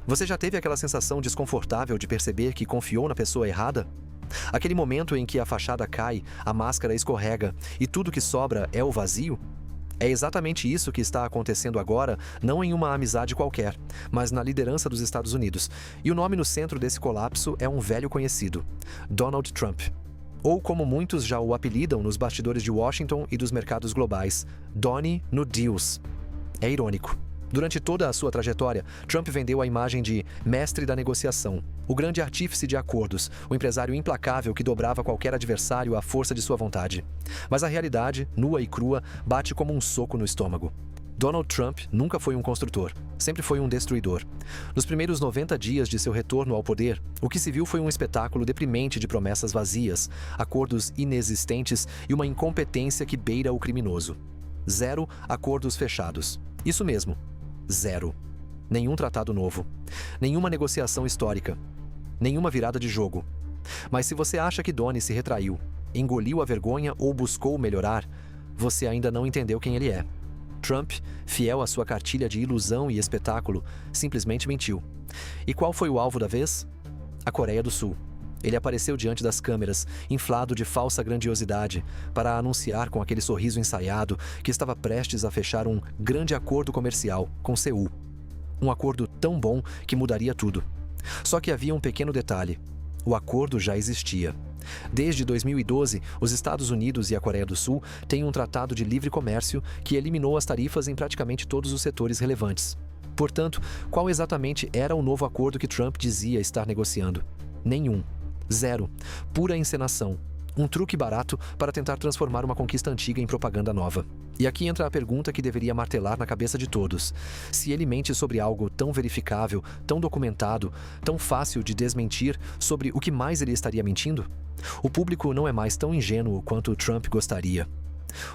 Você já teve aquela sensação desconfortável de perceber que confiou na pessoa errada? Aquele momento em que a fachada cai, a máscara escorrega e tudo que sobra é o vazio? É exatamente isso que está acontecendo agora, não em uma amizade qualquer, mas na liderança dos Estados Unidos. E o nome no centro desse colapso é um velho conhecido: Donald Trump. Ou como muitos já o apelidam nos bastidores de Washington e dos mercados globais, Donnie no Deals. É irônico. Durante toda a sua trajetória, Trump vendeu a imagem de mestre da negociação, o grande artífice de acordos, o empresário implacável que dobrava qualquer adversário à força de sua vontade. Mas a realidade, nua e crua, bate como um soco no estômago. Donald Trump nunca foi um construtor, sempre foi um destruidor. Nos primeiros 90 dias de seu retorno ao poder, o que se viu foi um espetáculo deprimente de promessas vazias, acordos inexistentes e uma incompetência que beira o criminoso. 0 acordos fechados. Isso mesmo. 0. Nenhum tratado novo. Nenhuma negociação histórica. Nenhuma virada de jogo. Mas se você acha que Donnie se retraiu, engoliu a vergonha ou buscou melhorar, você ainda não entendeu quem ele é. Trump, fiel à sua cartilha de ilusão e espetáculo, simplesmente mentiu. E qual foi o alvo da vez? A Coreia do Sul. Ele apareceu diante das câmeras, inflado de falsa grandiosidade, para anunciar com aquele sorriso ensaiado que estava prestes a fechar um grande acordo comercial com Seul. Um acordo tão bom que mudaria tudo. Só que havia um pequeno detalhe: o acordo já existia. Desde 2012, os Estados Unidos e a Coreia do Sul têm um tratado de livre comércio que eliminou as tarifas em praticamente todos os setores relevantes. Portanto, qual exatamente era o novo acordo que Trump dizia estar negociando? Nenhum. 0. Pura encenação. Um truque barato para tentar transformar uma conquista antiga em propaganda nova. E aqui entra a pergunta que deveria martelar na cabeça de todos: se ele mente sobre algo tão verificável, tão documentado, tão fácil de desmentir, sobre o que mais ele estaria mentindo? O público não é mais tão ingênuo quanto Trump gostaria.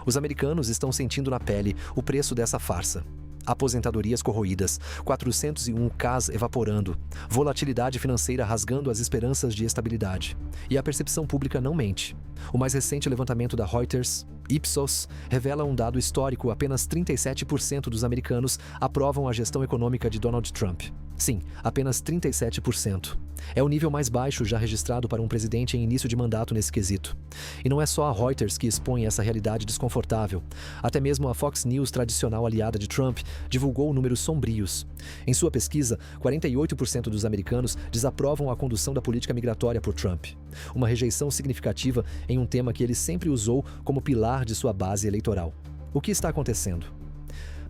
Os americanos estão sentindo na pele o preço dessa farsa. Aposentadorias corroídas, 401Ks evaporando, volatilidade financeira rasgando as esperanças de estabilidade. E a percepção pública não mente. O mais recente levantamento da Reuters, Ipsos, revela um dado histórico: apenas 37% dos americanos aprovam a gestão econômica de Donald Trump. Sim, apenas 37%. É o nível mais baixo já registrado para um presidente em início de mandato nesse quesito. E não é só a Reuters que expõe essa realidade desconfortável. Até mesmo a Fox News, tradicional aliada de Trump, divulgou números sombrios. Em sua pesquisa, 48% dos americanos desaprovam a condução da política migratória por Trump. Uma rejeição significativa em um tema que ele sempre usou como pilar de sua base eleitoral. O que está acontecendo?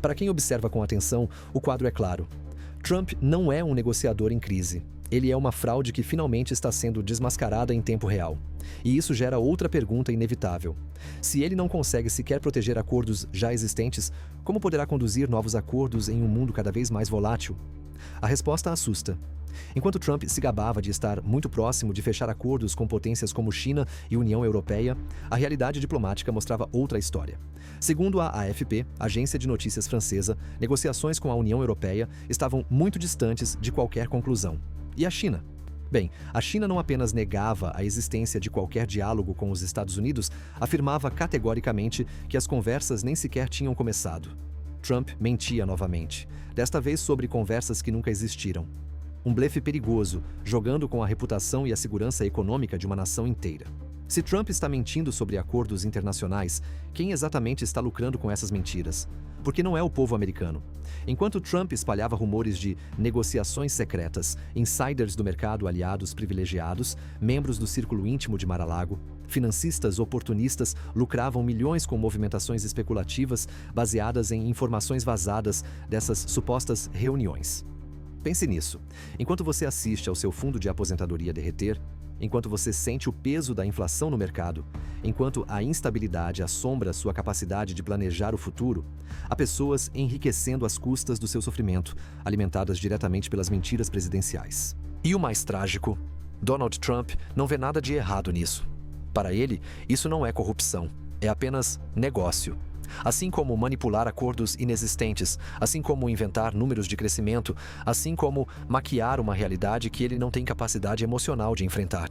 Para quem observa com atenção, o quadro é claro. Trump não é um negociador em crise. Ele é uma fraude que finalmente está sendo desmascarada em tempo real. E isso gera outra pergunta inevitável. Se ele não consegue sequer proteger acordos já existentes, como poderá conduzir novos acordos em um mundo cada vez mais volátil? A resposta assusta. Enquanto Trump se gabava de estar muito próximo de fechar acordos com potências como China e União Europeia, a realidade diplomática mostrava outra história. Segundo a AFP, agência de notícias francesa, negociações com a União Europeia estavam muito distantes de qualquer conclusão. E a China? Bem, a China não apenas negava a existência de qualquer diálogo com os Estados Unidos, afirmava categoricamente que as conversas nem sequer tinham começado. Trump mentia novamente, desta vez sobre conversas que nunca existiram. Um blefe perigoso, jogando com a reputação e a segurança econômica de uma nação inteira. Se Trump está mentindo sobre acordos internacionais, quem exatamente está lucrando com essas mentiras? Porque não é o povo americano. Enquanto Trump espalhava rumores de negociações secretas, insiders do mercado aliados privilegiados, membros do círculo íntimo de Mar-a-Lago, financistas oportunistas lucravam milhões com movimentações especulativas baseadas em informações vazadas dessas supostas reuniões. Pense nisso. Enquanto você assiste ao seu fundo de aposentadoria derreter, enquanto você sente o peso da inflação no mercado, enquanto a instabilidade assombra sua capacidade de planejar o futuro, há pessoas enriquecendo às custas do seu sofrimento, alimentadas diretamente pelas mentiras presidenciais. E o mais trágico, Donald Trump não vê nada de errado nisso. Para ele, isso não é corrupção, é apenas negócio. Assim como manipular acordos inexistentes, assim como inventar números de crescimento, assim como maquiar uma realidade que ele não tem capacidade emocional de enfrentar.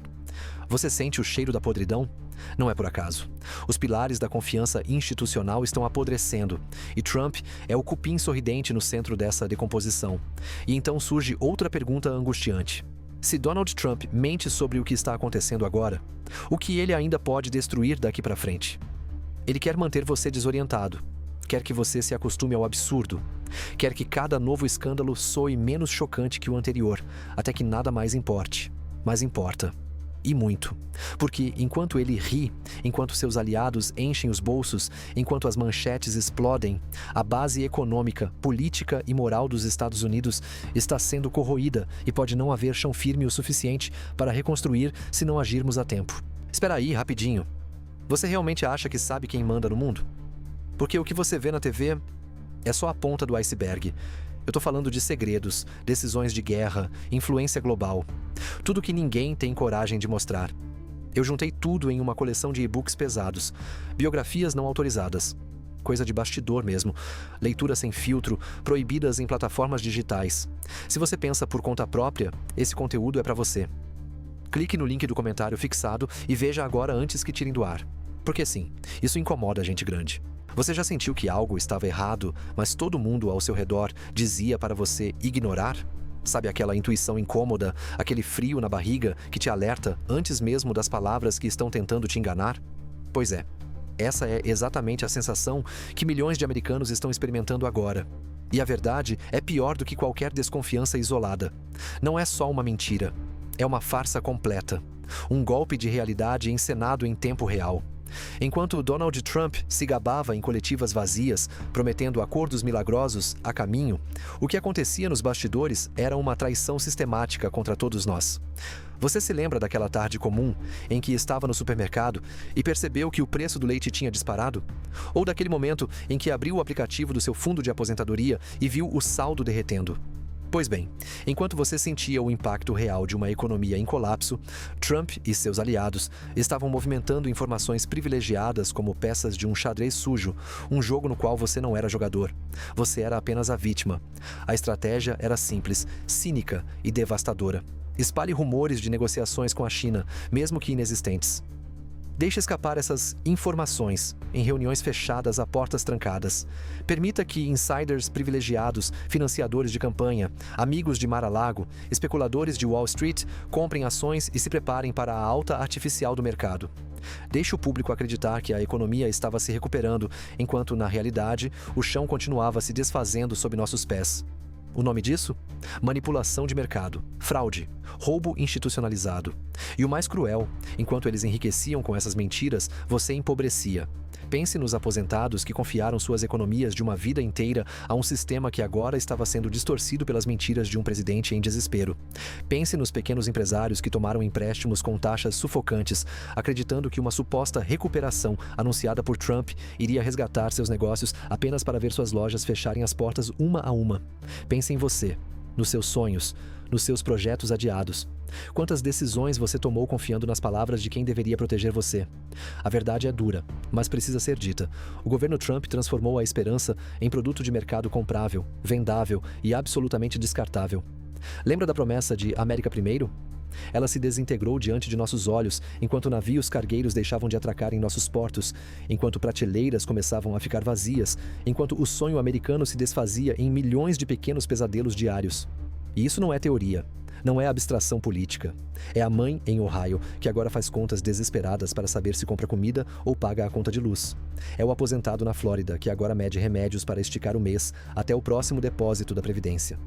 Você sente o cheiro da podridão? Não é por acaso. Os pilares da confiança institucional estão apodrecendo, e Trump é o cupim sorridente no centro dessa decomposição. E então surge outra pergunta angustiante. Se Donald Trump mente sobre o que está acontecendo agora, o que ele ainda pode destruir daqui para frente? Ele quer manter você desorientado. Quer que você se acostume ao absurdo. Quer que cada novo escândalo soe menos chocante que o anterior, até que nada mais importe. Mas importa. E muito. Porque enquanto ele ri, enquanto seus aliados enchem os bolsos, enquanto as manchetes explodem, a base econômica, política e moral dos Estados Unidos está sendo corroída e pode não haver chão firme o suficiente para reconstruir se não agirmos a tempo. Espera aí, rapidinho. Você realmente acha que sabe quem manda no mundo? Porque o que você vê na TV é só a ponta do iceberg. Eu tô falando de segredos, decisões de guerra, influência global. Tudo que ninguém tem coragem de mostrar. Eu juntei tudo em uma coleção de e-books pesados, biografias não autorizadas. Coisa de bastidor mesmo, leitura sem filtro, proibidas em plataformas digitais. Se você pensa por conta própria, esse conteúdo é para você. Clique no link do comentário fixado e veja agora antes que tirem do ar. Porque sim, isso incomoda a gente grande. Você já sentiu que algo estava errado, mas todo mundo ao seu redor dizia para você ignorar? Sabe aquela intuição incômoda, aquele frio na barriga que te alerta antes mesmo das palavras que estão tentando te enganar? Pois é, essa é exatamente a sensação que milhões de americanos estão experimentando agora. E a verdade é pior do que qualquer desconfiança isolada. Não é só uma mentira, é uma farsa completa. Um golpe de realidade encenado em tempo real. Enquanto Donald Trump se gabava em coletivas vazias, prometendo acordos milagrosos a caminho, o que acontecia nos bastidores era uma traição sistemática contra todos nós. Você se lembra daquela tarde comum em que estava no supermercado e percebeu que o preço do leite tinha disparado? Ou daquele momento em que abriu o aplicativo do seu fundo de aposentadoria e viu o saldo derretendo? Pois bem, enquanto você sentia o impacto real de uma economia em colapso, Trump e seus aliados estavam movimentando informações privilegiadas como peças de um xadrez sujo, um jogo no qual você não era jogador. Você era apenas a vítima. A estratégia era simples, cínica e devastadora. Espalhe rumores de negociações com a China, mesmo que inexistentes. Deixe escapar essas informações em reuniões fechadas a portas trancadas. Permita que insiders privilegiados, financiadores de campanha, amigos de Mar-a-Lago, especuladores de Wall Street comprem ações e se preparem para a alta artificial do mercado. Deixe o público acreditar que a economia estava se recuperando, enquanto, na realidade, o chão continuava se desfazendo sob nossos pés. O nome disso? Manipulação de mercado, fraude, roubo institucionalizado. E o mais cruel, enquanto eles enriqueciam com essas mentiras, você empobrecia. Pense nos aposentados que confiaram suas economias de uma vida inteira a um sistema que agora estava sendo distorcido pelas mentiras de um presidente em desespero. Pense nos pequenos empresários que tomaram empréstimos com taxas sufocantes, acreditando que uma suposta recuperação anunciada por Trump iria resgatar seus negócios apenas para ver suas lojas fecharem as portas uma a uma. Pense em você, nos seus sonhos, nos seus projetos adiados. Quantas decisões você tomou confiando nas palavras de quem deveria proteger você? A verdade é dura, mas precisa ser dita. O governo Trump transformou a esperança em produto de mercado comprável, vendável e absolutamente descartável. Lembra da promessa de América Primeiro? Ela se desintegrou diante de nossos olhos, enquanto navios cargueiros deixavam de atracar em nossos portos, enquanto prateleiras começavam a ficar vazias, enquanto o sonho americano se desfazia em milhões de pequenos pesadelos diários. E isso não é teoria. Não é abstração política. É a mãe em Ohio que agora faz contas desesperadas para saber se compra comida ou paga a conta de luz. É o aposentado na Flórida que agora mede remédios para esticar o mês até o próximo depósito da Previdência.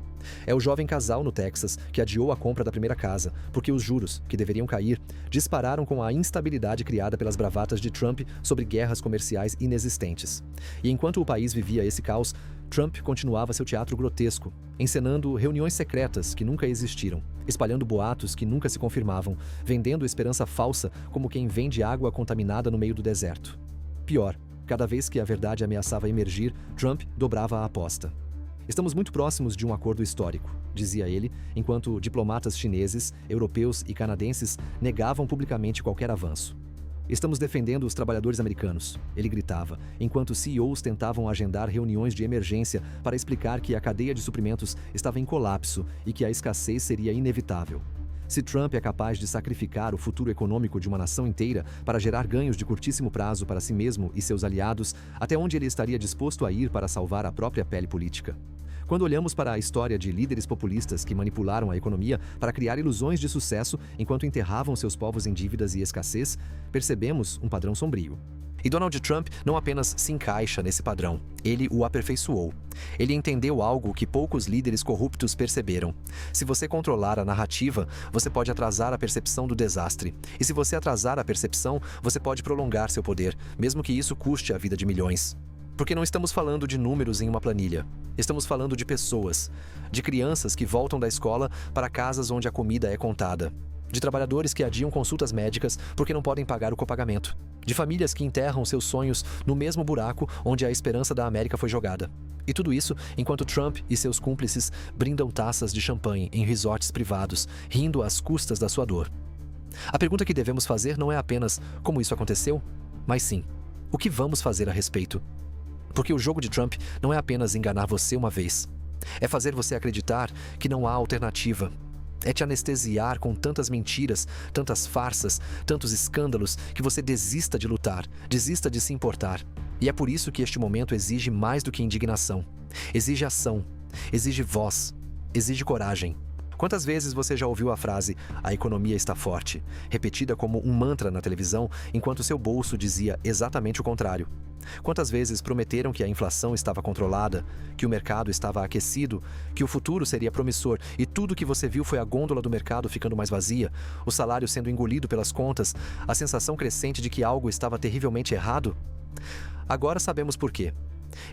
É o jovem casal no Texas que adiou a compra da primeira casa, porque os juros, que deveriam cair, dispararam com a instabilidade criada pelas bravatas de Trump sobre guerras comerciais inexistentes. E enquanto o país vivia esse caos, Trump continuava seu teatro grotesco, encenando reuniões secretas que nunca existiram, espalhando boatos que nunca se confirmavam, vendendo esperança falsa como quem vende água contaminada no meio do deserto. Pior, cada vez que a verdade ameaçava emergir, Trump dobrava a aposta. Estamos muito próximos de um acordo histórico, dizia ele, enquanto diplomatas chineses, europeus e canadenses negavam publicamente qualquer avanço. Estamos defendendo os trabalhadores americanos, ele gritava, enquanto CEOs tentavam agendar reuniões de emergência para explicar que a cadeia de suprimentos estava em colapso e que a escassez seria inevitável. Se Trump é capaz de sacrificar o futuro econômico de uma nação inteira para gerar ganhos de curtíssimo prazo para si mesmo e seus aliados, até onde ele estaria disposto a ir para salvar a própria pele política? Quando olhamos para a história de líderes populistas que manipularam a economia para criar ilusões de sucesso enquanto enterravam seus povos em dívidas e escassez, percebemos um padrão sombrio. E Donald Trump não apenas se encaixa nesse padrão, ele o aperfeiçoou. Ele entendeu algo que poucos líderes corruptos perceberam. Se você controlar a narrativa, você pode atrasar a percepção do desastre. E se você atrasar a percepção, você pode prolongar seu poder, mesmo que isso custe a vida de milhões. Porque não estamos falando de números em uma planilha. Estamos falando de pessoas, de crianças que voltam da escola para casas onde a comida é contada, de trabalhadores que adiam consultas médicas porque não podem pagar o copagamento, de famílias que enterram seus sonhos no mesmo buraco onde a esperança da América foi jogada. E tudo isso enquanto Trump e seus cúmplices brindam taças de champanhe em resorts privados, rindo às custas da sua dor. A pergunta que devemos fazer não é apenas como isso aconteceu, mas sim, o que vamos fazer a respeito? Porque o jogo de Trump não é apenas enganar você uma vez. É fazer você acreditar que não há alternativa. É te anestesiar com tantas mentiras, tantas farsas, tantos escândalos, que você desista de lutar, desista de se importar. E é por isso que este momento exige mais do que indignação. Exige ação, exige voz, exige coragem. Quantas vezes você já ouviu a frase "a economia está forte", repetida como um mantra na televisão, enquanto seu bolso dizia exatamente o contrário? Quantas vezes prometeram que a inflação estava controlada, que o mercado estava aquecido, que o futuro seria promissor e tudo que você viu foi a gôndola do mercado ficando mais vazia, o salário sendo engolido pelas contas, a sensação crescente de que algo estava terrivelmente errado? Agora sabemos por quê.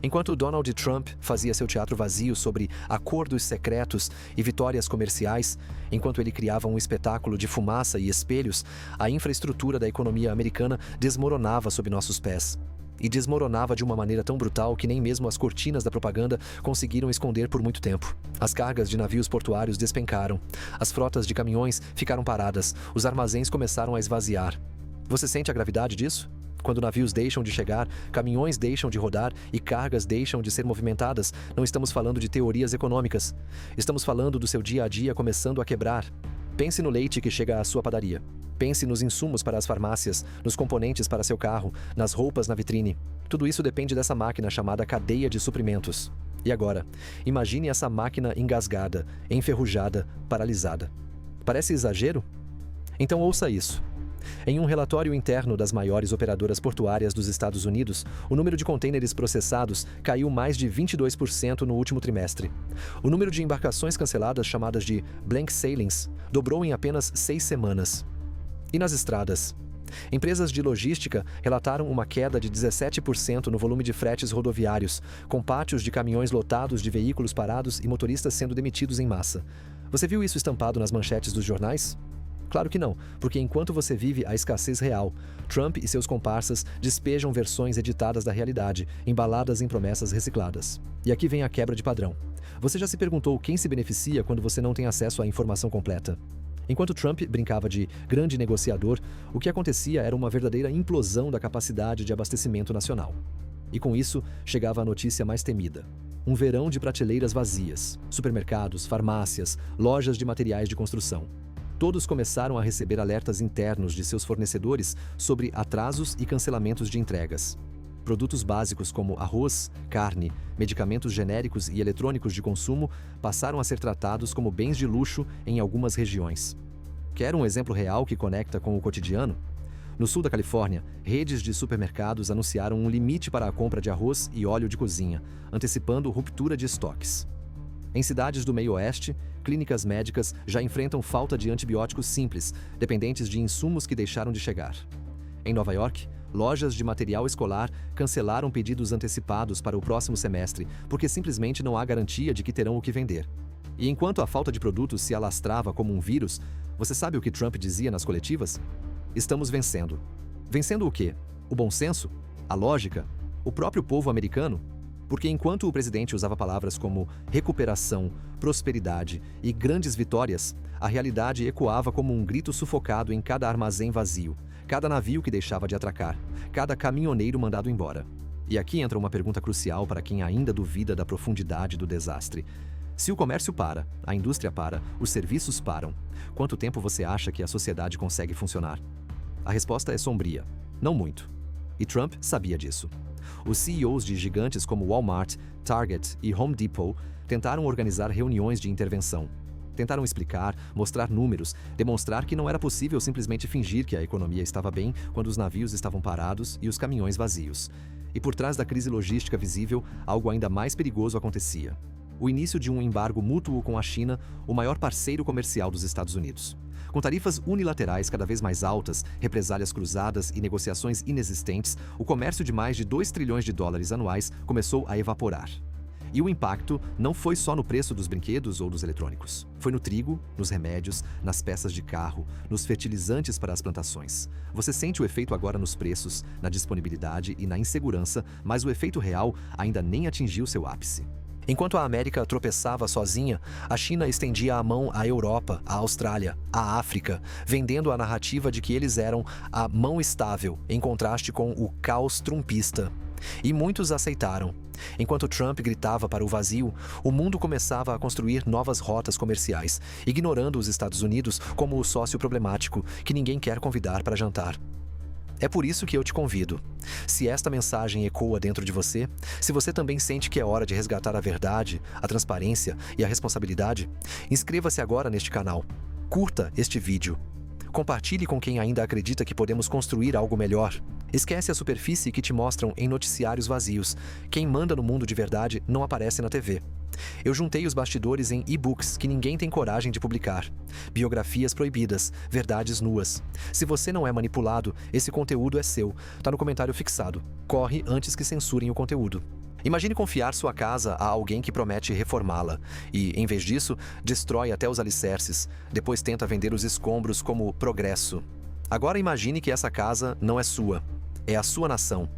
Enquanto Donald Trump fazia seu teatro vazio sobre acordos secretos e vitórias comerciais, enquanto ele criava um espetáculo de fumaça e espelhos, a infraestrutura da economia americana desmoronava sob nossos pés. E desmoronava de uma maneira tão brutal que nem mesmo as cortinas da propaganda conseguiram esconder por muito tempo. As cargas de navios portuários despencaram, as frotas de caminhões ficaram paradas, os armazéns começaram a esvaziar. Você sente a gravidade disso? Quando navios deixam de chegar, caminhões deixam de rodar e cargas deixam de ser movimentadas, não estamos falando de teorias econômicas. Estamos falando do seu dia a dia começando a quebrar. Pense no leite que chega à sua padaria. Pense nos insumos para as farmácias, nos componentes para seu carro, nas roupas na vitrine. Tudo isso depende dessa máquina chamada cadeia de suprimentos. E agora, imagine essa máquina engasgada, enferrujada, paralisada. Parece exagero? Então ouça isso. Em um relatório interno das maiores operadoras portuárias dos Estados Unidos, o número de contêineres processados caiu mais de 22% no último trimestre. O número de embarcações canceladas, chamadas de blank sailings, dobrou em apenas 6 semanas. E nas estradas? Empresas de logística relataram uma queda de 17% no volume de fretes rodoviários, com pátios de caminhões lotados de veículos parados e motoristas sendo demitidos em massa. Você viu isso estampado nas manchetes dos jornais? Claro que não, porque enquanto você vive a escassez real, Trump e seus comparsas despejam versões editadas da realidade, embaladas em promessas recicladas. E aqui vem a quebra de padrão. Você já se perguntou quem se beneficia quando você não tem acesso à informação completa? Enquanto Trump brincava de grande negociador, o que acontecia era uma verdadeira implosão da capacidade de abastecimento nacional. E com isso, chegava a notícia mais temida. Um verão de prateleiras vazias, supermercados, farmácias, lojas de materiais de construção. Todos começaram a receber alertas internos de seus fornecedores sobre atrasos e cancelamentos de entregas. Produtos básicos como arroz, carne, medicamentos genéricos e eletrônicos de consumo passaram a ser tratados como bens de luxo em algumas regiões. Quer um exemplo real que conecta com o cotidiano? No sul da Califórnia, redes de supermercados anunciaram um limite para a compra de arroz e óleo de cozinha, antecipando ruptura de estoques. Em cidades do meio-oeste, clínicas médicas já enfrentam falta de antibióticos simples, dependentes de insumos que deixaram de chegar. Em Nova York, lojas de material escolar cancelaram pedidos antecipados para o próximo semestre, porque simplesmente não há garantia de que terão o que vender. E enquanto a falta de produtos se alastrava como um vírus, você sabe o que Trump dizia nas coletivas? Estamos vencendo. Vencendo o quê? O bom senso? A lógica? O próprio povo americano? Porque enquanto o presidente usava palavras como recuperação, prosperidade e grandes vitórias, a realidade ecoava como um grito sufocado em cada armazém vazio, cada navio que deixava de atracar, cada caminhoneiro mandado embora. E aqui entra uma pergunta crucial para quem ainda duvida da profundidade do desastre. Se o comércio para, a indústria para, os serviços param, quanto tempo você acha que a sociedade consegue funcionar? A resposta é sombria. Não muito. E Trump sabia disso. Os CEOs de gigantes como Walmart, Target e Home Depot tentaram organizar reuniões de intervenção. Tentaram explicar, mostrar números, demonstrar que não era possível simplesmente fingir que a economia estava bem quando os navios estavam parados e os caminhões vazios. E por trás da crise logística visível, algo ainda mais perigoso acontecia. O início de um embargo mútuo com a China, o maior parceiro comercial dos Estados Unidos. Com tarifas unilaterais cada vez mais altas, represálias cruzadas e negociações inexistentes, o comércio de mais de 2 trilhões de dólares anuais começou a evaporar. E o impacto não foi só no preço dos brinquedos ou dos eletrônicos. Foi no trigo, nos remédios, nas peças de carro, nos fertilizantes para as plantações. Você sente o efeito agora nos preços, na disponibilidade e na insegurança, mas o efeito real ainda nem atingiu seu ápice. Enquanto a América tropeçava sozinha, a China estendia a mão à Europa, à Austrália, à África, vendendo a narrativa de que eles eram a mão estável, em contraste com o caos trumpista. E muitos aceitaram. Enquanto Trump gritava para o vazio, o mundo começava a construir novas rotas comerciais, ignorando os Estados Unidos como o sócio problemático que ninguém quer convidar para jantar. É por isso que eu te convido. Se esta mensagem ecoa dentro de você, se você também sente que é hora de resgatar a verdade, a transparência e a responsabilidade, inscreva-se agora neste canal. Curta este vídeo. Compartilhe com quem ainda acredita que podemos construir algo melhor. Esquece a superfície que te mostram em noticiários vazios. Quem manda no mundo de verdade não aparece na TV. Eu juntei os bastidores em e-books que ninguém tem coragem de publicar. Biografias proibidas, verdades nuas. Se você não é manipulado, esse conteúdo é seu. Tá no comentário fixado. Corre antes que censurem o conteúdo. Imagine confiar sua casa a alguém que promete reformá-la e, em vez disso, destrói até os alicerces, depois tenta vender os escombros como progresso. Agora imagine que essa casa não é sua, é a sua nação.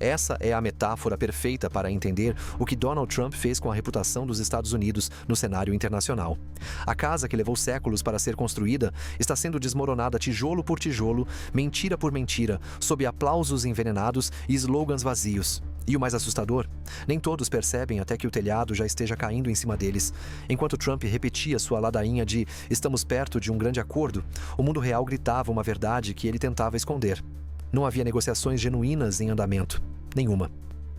Essa é a metáfora perfeita para entender o que Donald Trump fez com a reputação dos Estados Unidos no cenário internacional. A casa que levou séculos para ser construída está sendo desmoronada tijolo por tijolo, mentira por mentira, sob aplausos envenenados e slogans vazios. E o mais assustador, nem todos percebem até que o telhado já esteja caindo em cima deles. Enquanto Trump repetia sua ladainha de "estamos perto de um grande acordo", o mundo real gritava uma verdade que ele tentava esconder. Não havia negociações genuínas em andamento. Nenhuma.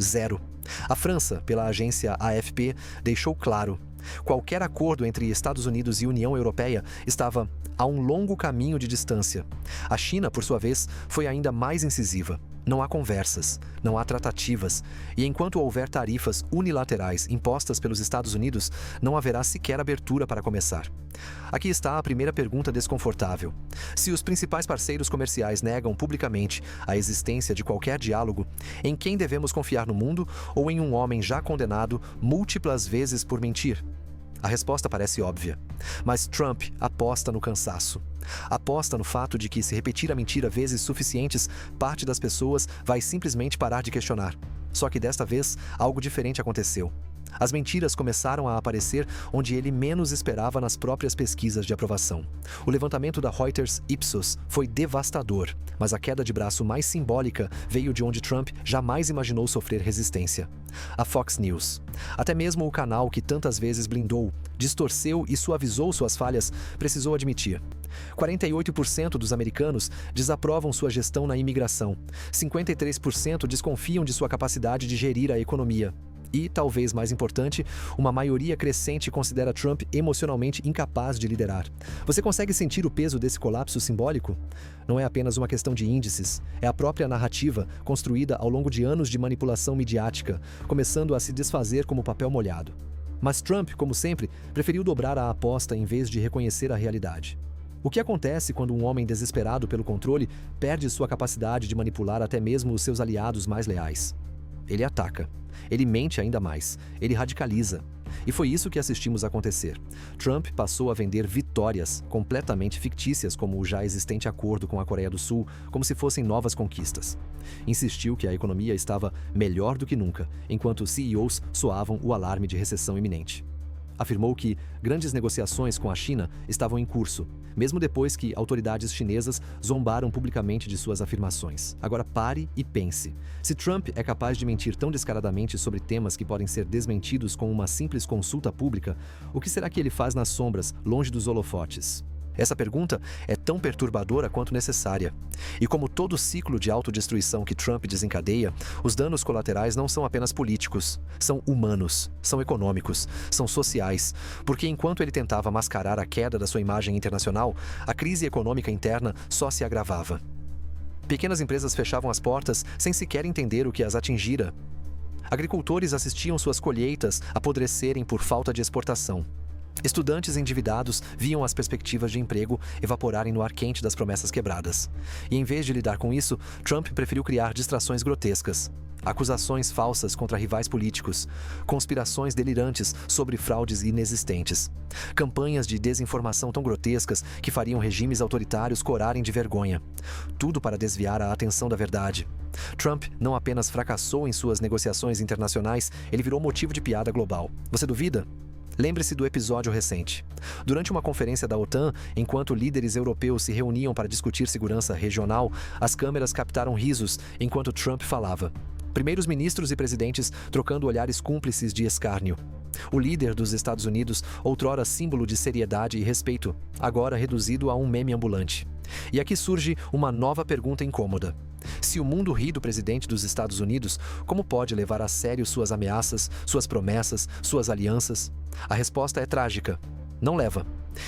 Zero. A França, pela agência AFP, deixou claro: qualquer acordo entre Estados Unidos e União Europeia estava a um longo caminho de distância. A China, por sua vez, foi ainda mais incisiva. Não há conversas, não há tratativas, e enquanto houver tarifas unilaterais impostas pelos Estados Unidos, não haverá sequer abertura para começar. Aqui está a primeira pergunta desconfortável. Se os principais parceiros comerciais negam publicamente a existência de qualquer diálogo, em quem devemos confiar no mundo ou em um homem já condenado múltiplas vezes por mentir? A resposta parece óbvia, mas Trump aposta no cansaço. Aposta no fato de que, se repetir a mentira vezes suficientes, parte das pessoas vai simplesmente parar de questionar. Só que desta vez, algo diferente aconteceu. As mentiras começaram a aparecer onde ele menos esperava nas próprias pesquisas de aprovação. O levantamento da Reuters Ipsos foi devastador, mas a queda de braço mais simbólica veio de onde Trump jamais imaginou sofrer resistência: a Fox News. Até mesmo o canal que tantas vezes blindou, distorceu e suavizou suas falhas, precisou admitir. 48% dos americanos desaprovam sua gestão na imigração. 53% desconfiam de sua capacidade de gerir a economia. E, talvez mais importante, uma maioria crescente considera Trump emocionalmente incapaz de liderar. Você consegue sentir o peso desse colapso simbólico? Não é apenas uma questão de índices, é a própria narrativa, construída ao longo de anos de manipulação midiática, começando a se desfazer como papel molhado. Mas Trump, como sempre, preferiu dobrar a aposta em vez de reconhecer a realidade. O que acontece quando um homem desesperado pelo controle perde sua capacidade de manipular até mesmo os seus aliados mais leais? Ele ataca. Ele mente ainda mais. Ele radicaliza. E foi isso que assistimos acontecer. Trump passou a vender vitórias completamente fictícias, como o já existente acordo com a Coreia do Sul, como se fossem novas conquistas. Insistiu que a economia estava melhor do que nunca, enquanto os CEOs soavam o alarme de recessão iminente. Afirmou que grandes negociações com a China estavam em curso, mesmo depois que autoridades chinesas zombaram publicamente de suas afirmações. Agora pare e pense. Se Trump é capaz de mentir tão descaradamente sobre temas que podem ser desmentidos com uma simples consulta pública, o que será que ele faz nas sombras, longe dos holofotes? Essa pergunta é tão perturbadora quanto necessária. E como todo ciclo de autodestruição que Trump desencadeia, os danos colaterais não são apenas políticos, são humanos, são econômicos, são sociais, porque enquanto ele tentava mascarar a queda da sua imagem internacional, a crise econômica interna só se agravava. Pequenas empresas fechavam as portas sem sequer entender o que as atingira. Agricultores assistiam suas colheitas apodrecerem por falta de exportação. Estudantes endividados viam as perspectivas de emprego evaporarem no ar quente das promessas quebradas. E em vez de lidar com isso, Trump preferiu criar distrações grotescas. Acusações falsas contra rivais políticos, conspirações delirantes sobre fraudes inexistentes, campanhas de desinformação tão grotescas que fariam regimes autoritários corarem de vergonha. Tudo para desviar a atenção da verdade. Trump não apenas fracassou em suas negociações internacionais, ele virou motivo de piada global. Você duvida? Lembre-se do episódio recente. Durante uma conferência da OTAN, enquanto líderes europeus se reuniam para discutir segurança regional, as câmeras captaram risos enquanto Trump falava. Primeiros ministros e presidentes trocando olhares cúmplices de escárnio. O líder dos Estados Unidos, outrora símbolo de seriedade e respeito, agora reduzido a um meme ambulante. E aqui surge uma nova pergunta incômoda. Se o mundo ri do presidente dos Estados Unidos, como pode levar a sério suas ameaças, suas promessas, suas alianças? A resposta é trágica. Não leva.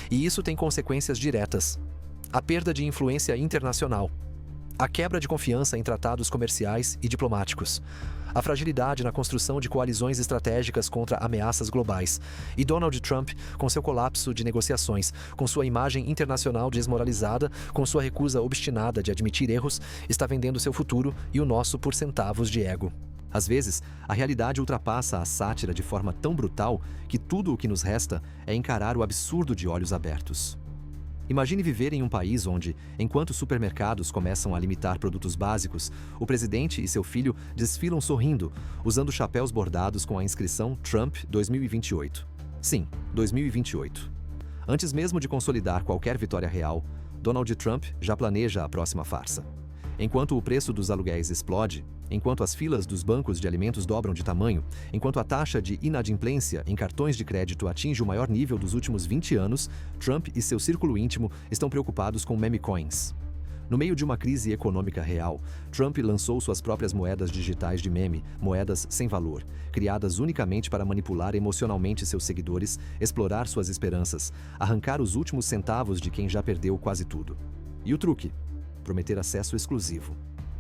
E isso tem consequências diretas. A perda de influência internacional. A quebra de confiança em tratados comerciais e diplomáticos. A fragilidade na construção de coalizões estratégicas contra ameaças globais. E Donald Trump, com seu colapso de negociações, com sua imagem internacional desmoralizada, com sua recusa obstinada de admitir erros, está vendendo seu futuro e o nosso por centavos de ego. Às vezes, a realidade ultrapassa a sátira de forma tão brutal que tudo o que nos resta é encarar o absurdo de olhos abertos. Imagine viver em um país onde, enquanto supermercados começam a limitar produtos básicos, o presidente e seu filho desfilam sorrindo, usando chapéus bordados com a inscrição Trump 2028. Sim, 2028. Antes mesmo de consolidar qualquer vitória real, Donald Trump já planeja a próxima farsa. Enquanto o preço dos aluguéis explode, enquanto as filas dos bancos de alimentos dobram de tamanho, enquanto a taxa de inadimplência em cartões de crédito atinge o maior nível dos últimos 20 anos, Trump e seu círculo íntimo estão preocupados com meme coins. No meio de uma crise econômica real, Trump lançou suas próprias moedas digitais de meme, moedas sem valor, criadas unicamente para manipular emocionalmente seus seguidores, explorar suas esperanças, arrancar os últimos centavos de quem já perdeu quase tudo. E o truque? Prometer acesso exclusivo.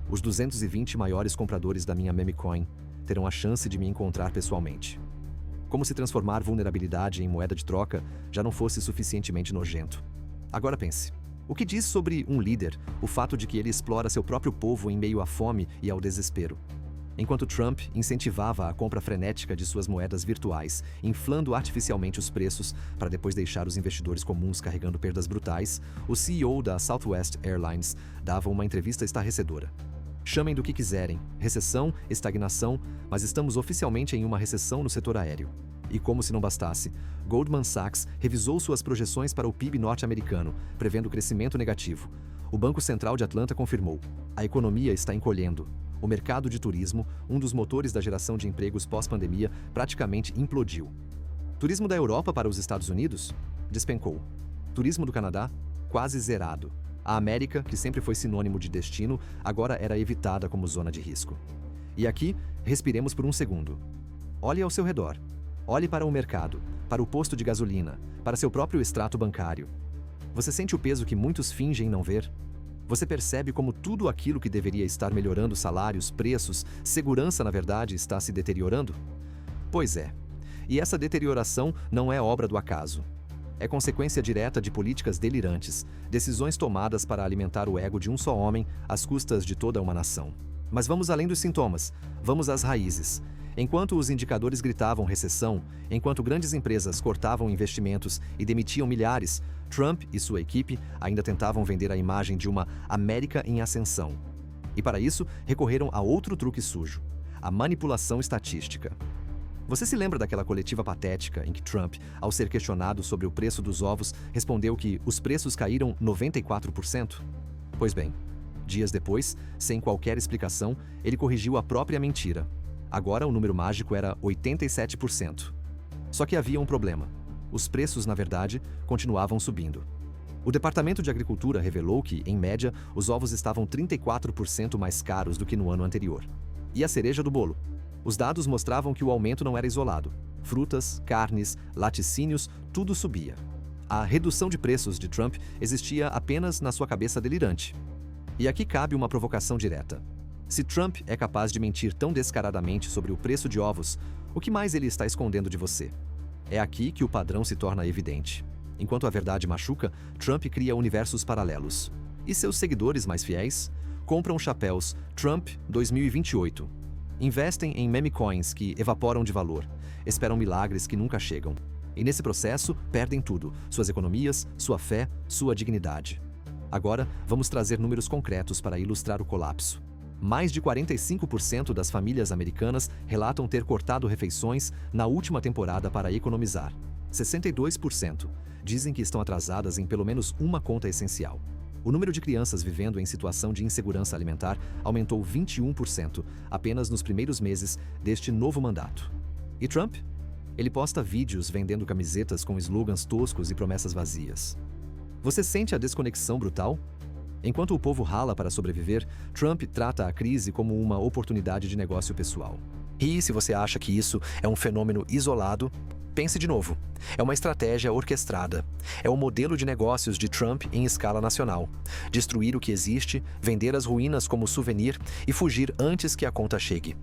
Os 220 maiores compradores da minha memecoin terão a chance de me encontrar pessoalmente. Como se transformar vulnerabilidade em moeda de troca já não fosse suficientemente nojento. Agora pense. O que diz sobre um líder o fato de que ele explora seu próprio povo em meio à fome e ao desespero? Enquanto Trump incentivava a compra frenética de suas moedas virtuais, inflando artificialmente os preços para depois deixar os investidores comuns carregando perdas brutais, o CEO da Southwest Airlines dava uma entrevista estarrecedora. Chamem do que quiserem, recessão, estagnação, mas estamos oficialmente em uma recessão no setor aéreo. E como se não bastasse, Goldman Sachs revisou suas projeções para o PIB norte-americano, prevendo crescimento negativo. O Banco Central de Atlanta confirmou: a economia está encolhendo. O mercado de turismo, um dos motores da geração de empregos pós-pandemia, praticamente implodiu. Turismo da Europa para os Estados Unidos? Despencou. Turismo do Canadá? Quase zerado. A América, que sempre foi sinônimo de destino, agora era evitada como zona de risco. E aqui, respiremos por um segundo. Olhe ao seu redor. Olhe para o mercado, para o posto de gasolina, para seu próprio extrato bancário. Você sente o peso que muitos fingem não ver? Você percebe como tudo aquilo que deveria estar melhorando salários, preços, segurança, na verdade, está se deteriorando? Pois é. E essa deterioração não é obra do acaso. É consequência direta de políticas delirantes, decisões tomadas para alimentar o ego de um só homem às custas de toda uma nação. Mas vamos além dos sintomas, vamos às raízes. Enquanto os indicadores gritavam recessão, enquanto grandes empresas cortavam investimentos e demitiam milhares, Trump e sua equipe ainda tentavam vender a imagem de uma América em ascensão. E para isso, recorreram a outro truque sujo: a manipulação estatística. Você se lembra daquela coletiva patética em que Trump, ao ser questionado sobre o preço dos ovos, respondeu que os preços caíram 94%? Pois bem, dias depois, sem qualquer explicação, ele corrigiu a própria mentira. Agora o número mágico era 87%. Só que havia um problema. Os preços, na verdade, continuavam subindo. O Departamento de Agricultura revelou que, em média, os ovos estavam 34% mais caros do que no ano anterior. E a cereja do bolo? Os dados mostravam que o aumento não era isolado. Frutas, carnes, laticínios, tudo subia. A redução de preços de Trump existia apenas na sua cabeça delirante. E aqui cabe uma provocação direta. Se Trump é capaz de mentir tão descaradamente sobre o preço de ovos, o que mais ele está escondendo de você? É aqui que o padrão se torna evidente. Enquanto a verdade machuca, Trump cria universos paralelos. E seus seguidores mais fiéis compram chapéus Trump 2028. Investem em meme coins que evaporam de valor, esperam milagres que nunca chegam. E nesse processo, perdem tudo: suas economias, sua fé, sua dignidade. Agora, vamos trazer números concretos para ilustrar o colapso. Mais de 45% das famílias americanas relatam ter cortado refeições na última temporada para economizar. 62% dizem que estão atrasadas em pelo menos uma conta essencial. O número de crianças vivendo em situação de insegurança alimentar aumentou 21% apenas nos primeiros meses deste novo mandato. E Trump? Ele posta vídeos vendendo camisetas com slogans toscos e promessas vazias. Você sente a desconexão brutal? Enquanto o povo rala para sobreviver, Trump trata a crise como uma oportunidade de negócio pessoal. E se você acha que isso é um fenômeno isolado, pense de novo. É uma estratégia orquestrada. É o modelo de negócios de Trump em escala nacional. Destruir o que existe, vender as ruínas como souvenir e fugir antes que a conta chegue.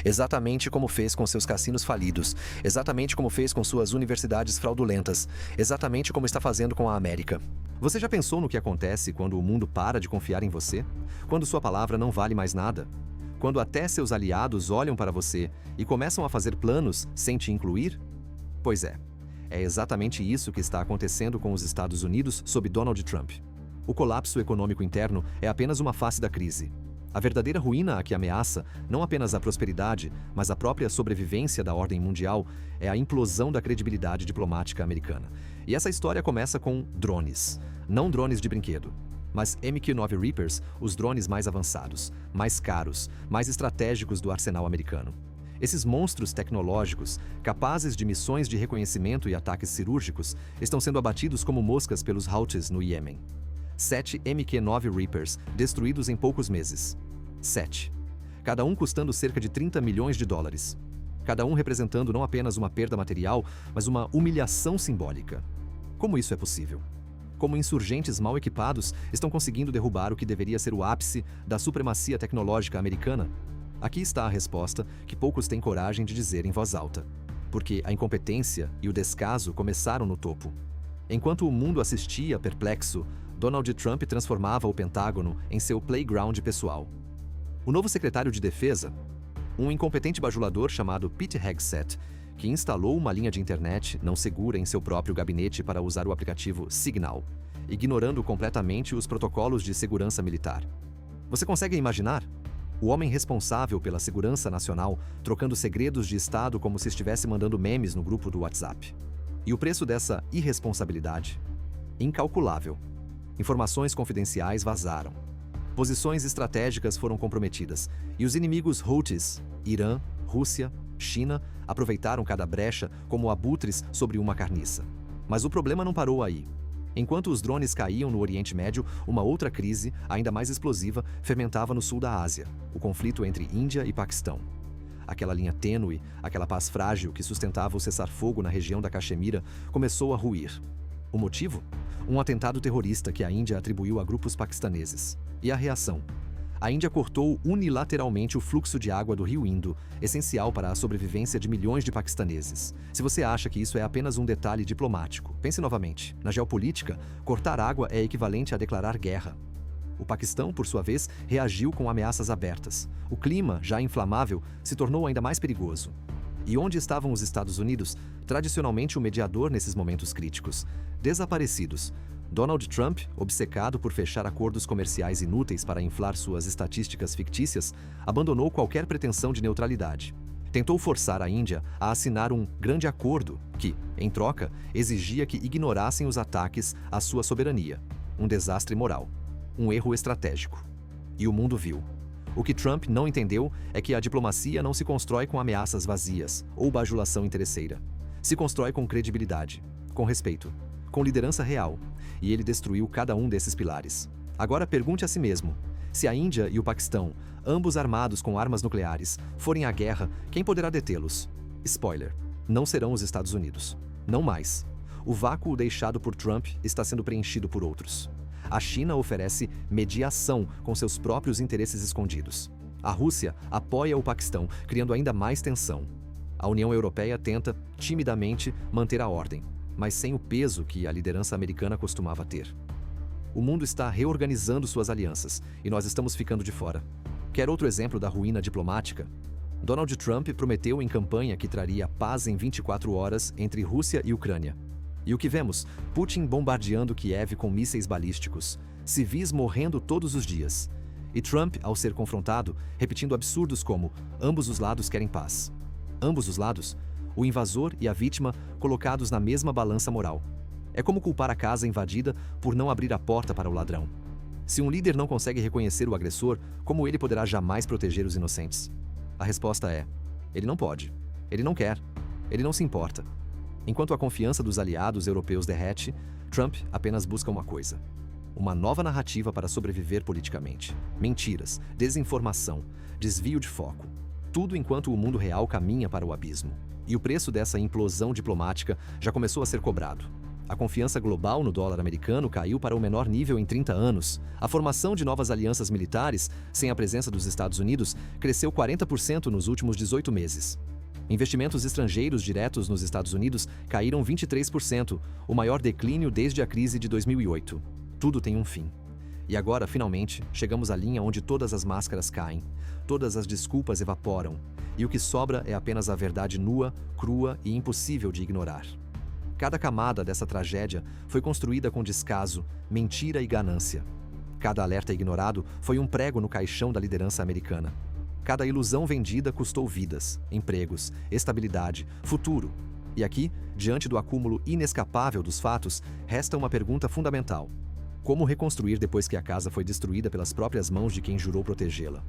Exatamente como fez com seus cassinos falidos. Exatamente como fez com suas universidades fraudulentas. Exatamente como está fazendo com a América. Você já pensou no que acontece quando o mundo para de confiar em você? Quando sua palavra não vale mais nada? Quando até seus aliados olham para você e começam a fazer planos sem te incluir? Pois é exatamente isso que está acontecendo com os Estados Unidos sob Donald Trump. O colapso econômico interno é apenas uma face da crise. A verdadeira ruína a que ameaça não apenas a prosperidade, mas a própria sobrevivência da ordem mundial é a implosão da credibilidade diplomática americana. E essa história começa com drones. Não drones de brinquedo, mas MQ-9 Reapers, os drones mais avançados, mais caros, mais estratégicos do arsenal americano. Esses monstros tecnológicos, capazes de missões de reconhecimento e ataques cirúrgicos, estão sendo abatidos como moscas pelos Houthis no Iêmen. 7 MQ-9 Reapers destruídos em poucos meses. 7. Cada um custando cerca de 30 milhões de dólares. Cada um representando não apenas uma perda material, mas uma humilhação simbólica. Como isso é possível? Como insurgentes mal equipados estão conseguindo derrubar o que deveria ser o ápice da supremacia tecnológica americana? Aqui está a resposta que poucos têm coragem de dizer em voz alta. Porque a incompetência e o descaso começaram no topo. Enquanto o mundo assistia perplexo, Donald Trump transformava o Pentágono em seu playground pessoal. O novo secretário de Defesa, um incompetente bajulador chamado Pete Hegseth, que instalou uma linha de internet não segura em seu próprio gabinete para usar o aplicativo Signal, ignorando completamente os protocolos de segurança militar. Você consegue imaginar? O homem responsável pela segurança nacional trocando segredos de Estado como se estivesse mandando memes no grupo do WhatsApp. E o preço dessa irresponsabilidade? Incalculável. Informações confidenciais vazaram. Posições estratégicas foram comprometidas. E os inimigos Houthis, Irã, Rússia, China, aproveitaram cada brecha como abutres sobre uma carniça. Mas o problema não parou aí. Enquanto os drones caíam no Oriente Médio, uma outra crise, ainda mais explosiva, fermentava no sul da Ásia, o conflito entre Índia e Paquistão. Aquela linha tênue, aquela paz frágil que sustentava o cessar-fogo na região da Caxemira, começou a ruir. O motivo? Um atentado terrorista que a Índia atribuiu a grupos paquistaneses. E a reação? A Índia cortou unilateralmente o fluxo de água do rio Indo, essencial para a sobrevivência de milhões de paquistaneses. Se você acha que isso é apenas um detalhe diplomático, pense novamente. Na geopolítica, cortar água é equivalente a declarar guerra. O Paquistão, por sua vez, reagiu com ameaças abertas. O clima, já inflamável, se tornou ainda mais perigoso. E onde estavam os Estados Unidos, tradicionalmente o mediador nesses momentos críticos? Desaparecidos. Donald Trump, obcecado por fechar acordos comerciais inúteis para inflar suas estatísticas fictícias, abandonou qualquer pretensão de neutralidade. Tentou forçar a Índia a assinar um grande acordo que, em troca, exigia que ignorassem os ataques à sua soberania. Um desastre moral. Um erro estratégico. E o mundo viu. O que Trump não entendeu é que a diplomacia não se constrói com ameaças vazias ou bajulação interesseira. Se constrói com credibilidade, com respeito, com liderança real. E ele destruiu cada um desses pilares. Agora pergunte a si mesmo: se a Índia e o Paquistão, ambos armados com armas nucleares, forem à guerra, quem poderá detê-los? Spoiler: não serão os Estados Unidos. Não mais. O vácuo deixado por Trump está sendo preenchido por outros. A China oferece mediação com seus próprios interesses escondidos. A Rússia apoia o Paquistão, criando ainda mais tensão. A União Europeia tenta, timidamente, manter a ordem, mas sem o peso que a liderança americana costumava ter. O mundo está reorganizando suas alianças e nós estamos ficando de fora. Quer outro exemplo da ruína diplomática? Donald Trump prometeu em campanha que traria paz em 24 horas entre Rússia e Ucrânia. E o que vemos? Putin bombardeando Kiev com mísseis balísticos, civis morrendo todos os dias. E Trump, ao ser confrontado, repetindo absurdos como: ambos os lados querem paz. Ambos os lados, o invasor e a vítima colocados na mesma balança moral. É como culpar a casa invadida por não abrir a porta para o ladrão. Se um líder não consegue reconhecer o agressor, como ele poderá jamais proteger os inocentes? A resposta é: ele não pode, ele não quer, ele não se importa. Enquanto a confiança dos aliados europeus derrete, Trump apenas busca uma coisa: uma nova narrativa para sobreviver politicamente. Mentiras, desinformação, desvio de foco. Tudo enquanto o mundo real caminha para o abismo. E o preço dessa implosão diplomática já começou a ser cobrado. A confiança global no dólar americano caiu para o menor nível em 30 anos. A formação de novas alianças militares, sem a presença dos Estados Unidos, cresceu 40% nos últimos 18 meses. Investimentos estrangeiros diretos nos Estados Unidos caíram 23%, o maior declínio desde a crise de 2008. Tudo tem um fim. E agora, finalmente, chegamos à linha onde todas as máscaras caem, todas as desculpas evaporam, e o que sobra é apenas a verdade nua, crua e impossível de ignorar. Cada camada dessa tragédia foi construída com descaso, mentira e ganância. Cada alerta ignorado foi um prego no caixão da liderança americana. Cada ilusão vendida custou vidas, empregos, estabilidade, futuro. E aqui, diante do acúmulo inescapável dos fatos, resta uma pergunta fundamental: como reconstruir depois que a casa foi destruída pelas próprias mãos de quem jurou protegê-la?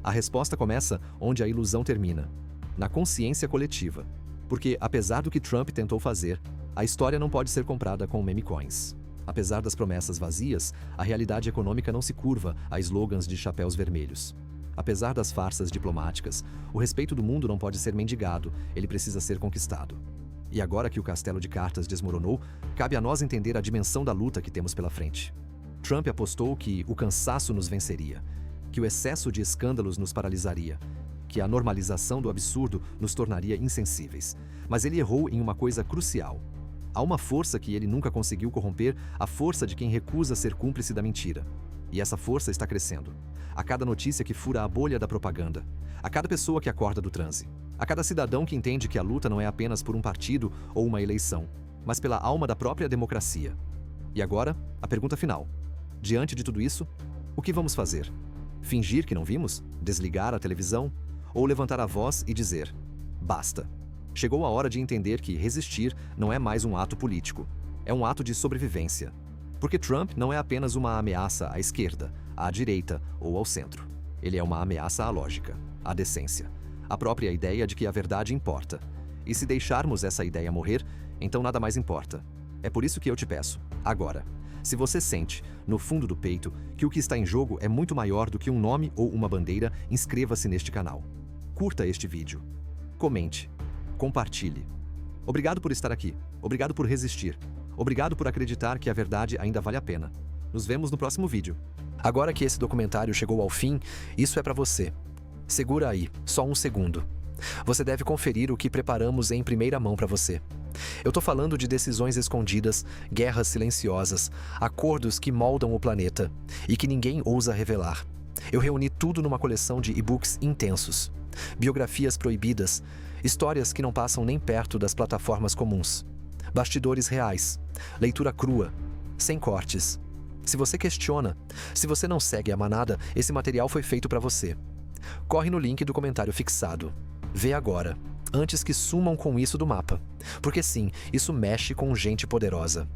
A resposta começa onde a ilusão termina: na consciência coletiva. Porque, apesar do que Trump tentou fazer, a história não pode ser comprada com meme coins. Apesar das promessas vazias, a realidade econômica não se curva a slogans de chapéus vermelhos. Apesar das farsas diplomáticas, o respeito do mundo não pode ser mendigado, ele precisa ser conquistado. E agora que o castelo de cartas desmoronou, cabe a nós entender a dimensão da luta que temos pela frente. Trump apostou que o cansaço nos venceria, que o excesso de escândalos nos paralisaria, que a normalização do absurdo nos tornaria insensíveis. Mas ele errou em uma coisa crucial. Há uma força que ele nunca conseguiu corromper, a força de quem recusa ser cúmplice da mentira. E essa força está crescendo. A cada notícia que fura a bolha da propaganda, a cada pessoa que acorda do transe, a cada cidadão que entende que a luta não é apenas por um partido ou uma eleição, mas pela alma da própria democracia. E agora, a pergunta final. Diante de tudo isso, o que vamos fazer? Fingir que não vimos? Desligar a televisão? Ou levantar a voz e dizer: basta. Chegou a hora de entender que resistir não é mais um ato político, é um ato de sobrevivência. Porque Trump não é apenas uma ameaça à esquerda, à direita ou ao centro. Ele é uma ameaça à lógica, à decência, à própria ideia de que a verdade importa. E se deixarmos essa ideia morrer, então nada mais importa. É por isso que eu te peço, agora, se você sente, no fundo do peito, que o que está em jogo é muito maior do que um nome ou uma bandeira, inscreva-se neste canal. Curta este vídeo. Comente. Compartilhe. Obrigado por estar aqui. Obrigado por resistir. Obrigado por acreditar que a verdade ainda vale a pena. Nos vemos no próximo vídeo. Agora que esse documentário chegou ao fim, isso é para você. Segura aí, só um segundo. Você deve conferir o que preparamos em primeira mão para você. Eu tô falando de decisões escondidas, guerras silenciosas, acordos que moldam o planeta e que ninguém ousa revelar. Eu reuni tudo numa coleção de e-books intensos. Biografias proibidas, histórias que não passam nem perto das plataformas comuns. Bastidores reais, leitura crua, sem cortes. Se você questiona, se você não segue a manada, esse material foi feito para você. Corre no link do comentário fixado. Vê agora, antes que sumam com isso do mapa. Porque sim, isso mexe com gente poderosa.